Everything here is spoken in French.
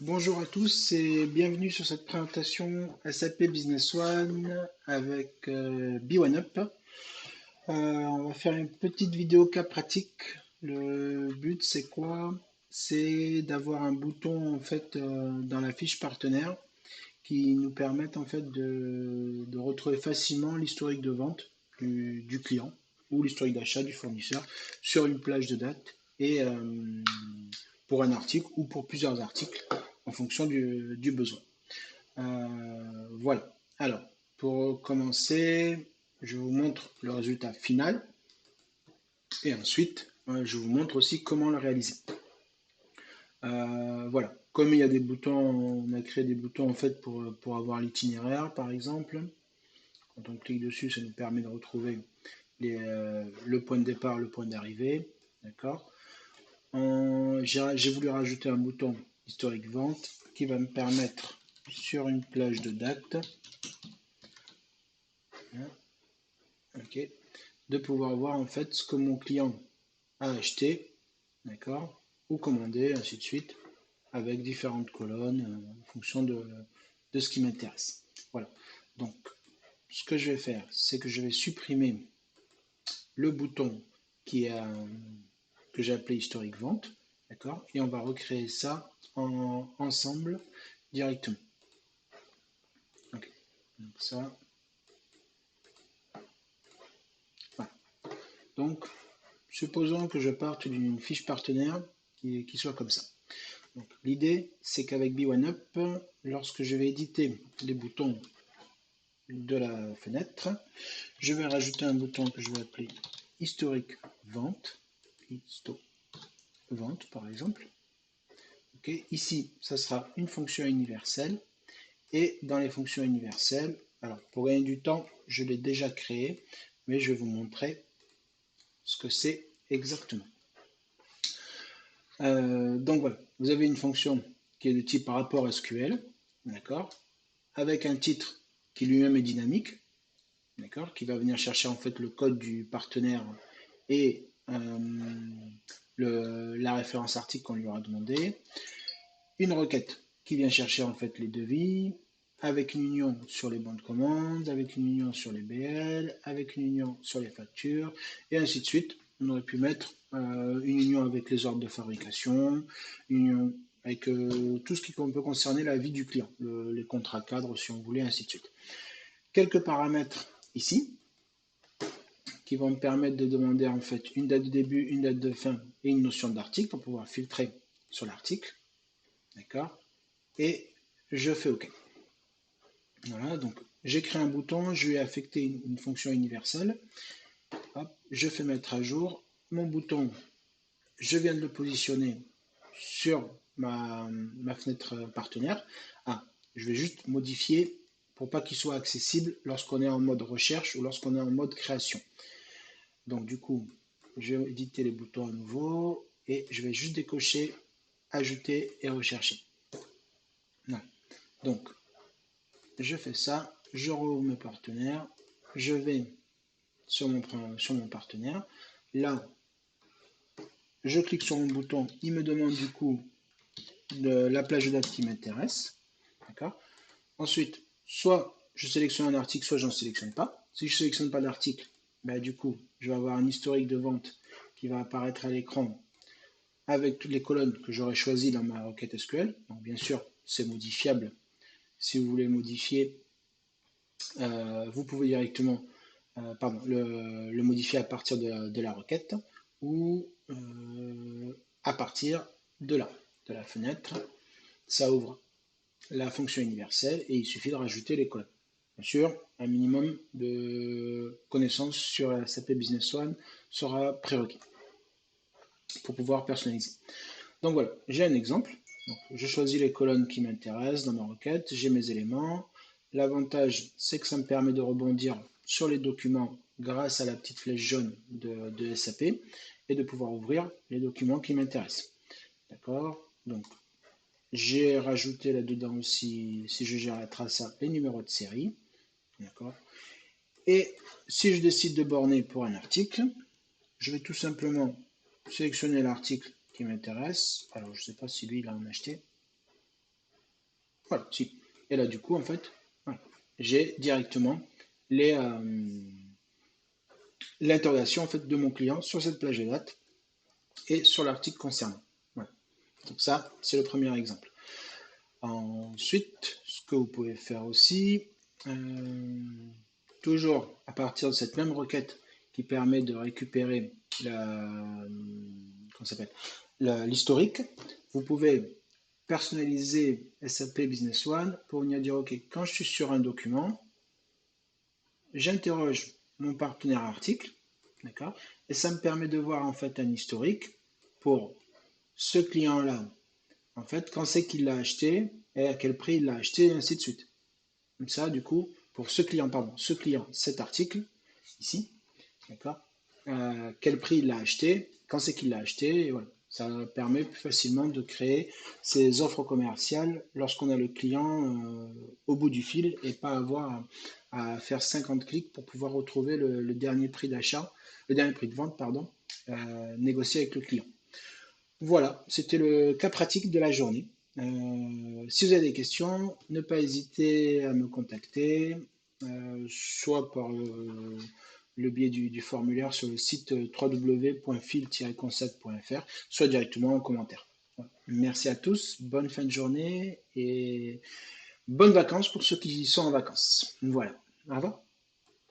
Bonjour à tous et bienvenue sur cette présentation SAP Business One avec B1Up. On va faire une petite vidéo cas pratique. Le but c'est quoi? C'est d'avoir un bouton en fait dans la fiche partenaire qui nous permette en fait de retrouver facilement l'historique de vente du client ou l'historique d'achat du fournisseur sur une plage de date et pour un article ou pour plusieurs articles en fonction du besoin. Voilà. Alors, pour commencer, je vous montre le résultat final et ensuite, je vous montre aussi comment le réaliser. Voilà. Comme il y a des boutons, on a créé des boutons en fait pour avoir l'itinéraire, par exemple. Quand on clique dessus, ça nous permet de retrouver le point de départ, le point d'arrivée. D'accord. J'ai voulu rajouter un bouton historique vente qui va me permettre sur une plage de date, hein, ok, de pouvoir voir en fait ce que mon client a acheté, d'accord, ou commandé, ainsi de suite, avec différentes colonnes en fonction de ce qui m'intéresse. Voilà. Donc, ce que je vais faire, c'est que je vais supprimer le bouton qui est que j'ai appelé historique vente, d'accord, et on va recréer ça ensemble directement. Ok. Donc ça, voilà. Donc, supposons que je parte d'une fiche partenaire qui soit comme ça. L'idée, c'est qu'avec B1Up, lorsque je vais éditer les boutons de la fenêtre, je vais rajouter un bouton que je vais appeler historique vente, vente par exemple. Okay. Ici, ça sera une fonction universelle. Et dans les fonctions universelles, alors pour gagner du temps, je l'ai déjà créé, mais je vais vous montrer ce que c'est exactement. Donc voilà, vous avez une fonction qui est de type rapport SQL, d'accord, avec un titre qui lui-même est dynamique, d'accord, qui va venir chercher en fait le code du partenaire et la référence article qu'on lui aura demandé, une requête qui vient chercher en fait les devis, avec une union sur les bons de commande, avec une union sur les BL, avec une union sur les factures, et ainsi de suite. On aurait pu mettre une union avec les ordres de fabrication, une union avec tout ce qui peut concerner la vie du client, les contrats cadres si on voulait, ainsi de suite. Quelques paramètres ici qui vont me permettre de demander en fait une date de début, une date de fin et une notion d'article pour pouvoir filtrer sur l'article. D'accord. Et je fais OK. Voilà, donc j'ai créé un bouton, je lui ai affecté une fonction universelle. Hop, je fais mettre à jour. Mon bouton, je viens de le positionner sur ma fenêtre partenaire. Ah, je vais juste modifier pour pas qu'il soit accessible lorsqu'on est en mode recherche ou lorsqu'on est en mode création. Donc du coup, je vais éditer les boutons à nouveau et je vais juste décocher ajouter et rechercher. Voilà. Donc, je fais ça, je rouvre mes partenaires, je vais sur mon partenaire. Là, je clique sur mon bouton, il me demande du coup la plage de date qui m'intéresse. D'accord. Ensuite, soit je sélectionne un article, soit je n'en sélectionne pas. Si je ne sélectionne pas d'article, ben, du coup, je vais avoir un historique de vente qui va apparaître à l'écran avec toutes les colonnes que j'aurais choisies dans ma requête SQL. Donc, bien sûr, c'est modifiable. Si vous voulez modifier, vous pouvez directement le modifier à partir de la requête ou à partir de là, de la fenêtre. Ça ouvre la fonction universelle et il suffit de rajouter les colonnes. Bien sûr, un minimum de connaissances sur SAP Business One sera prérequis pour pouvoir personnaliser. Donc voilà, j'ai un exemple. Donc, je choisis les colonnes qui m'intéressent dans ma requête, j'ai mes éléments. L'avantage, c'est que ça me permet de rebondir sur les documents grâce à la petite flèche jaune de SAP et de pouvoir ouvrir les documents qui m'intéressent. D'accord. Donc, j'ai rajouté là-dedans aussi, si je gère la traça, les numéros de série. D'accord. Et si je décide de borner pour un article, je vais tout simplement sélectionner l'article qui m'intéresse. Alors, je ne sais pas si lui, il a en acheté. Voilà, si. Et là, du coup, en fait, voilà, j'ai directement les, l'interrogation en fait, de mon client sur cette plage de date et sur l'article concernant. Voilà. Donc ça, c'est le premier exemple. Ensuite, ce que vous pouvez faire aussi, euh, toujours à partir de cette même requête qui permet de récupérer l'historique, vous pouvez personnaliser SAP Business One pour venir dire, OK, quand je suis sur un document, j'interroge mon partenaire article, d'accord, et ça me permet de voir en fait un historique pour ce client-là, en fait, quand c'est qu'il l'a acheté et à quel prix il l'a acheté, et ainsi de suite. Comme ça, du coup, pour ce client, cet article, ici, d'accord, quel prix il l'a acheté, quand c'est qu'il l'a acheté, et voilà. Ça permet plus facilement de créer ces offres commerciales lorsqu'on a le client au bout du fil et pas avoir faire 50 clics pour pouvoir retrouver le dernier prix d'achat, le dernier prix de vente, pardon, négocié avec le client. Voilà, c'était le cas pratique de la journée. Si vous avez des questions, ne pas hésiter à me contacter, soit par le biais du formulaire sur le site www.fil-concept.fr, soit directement en commentaire. Voilà. Merci à tous, bonne fin de journée et bonnes vacances pour ceux qui sont en vacances. Voilà, au revoir.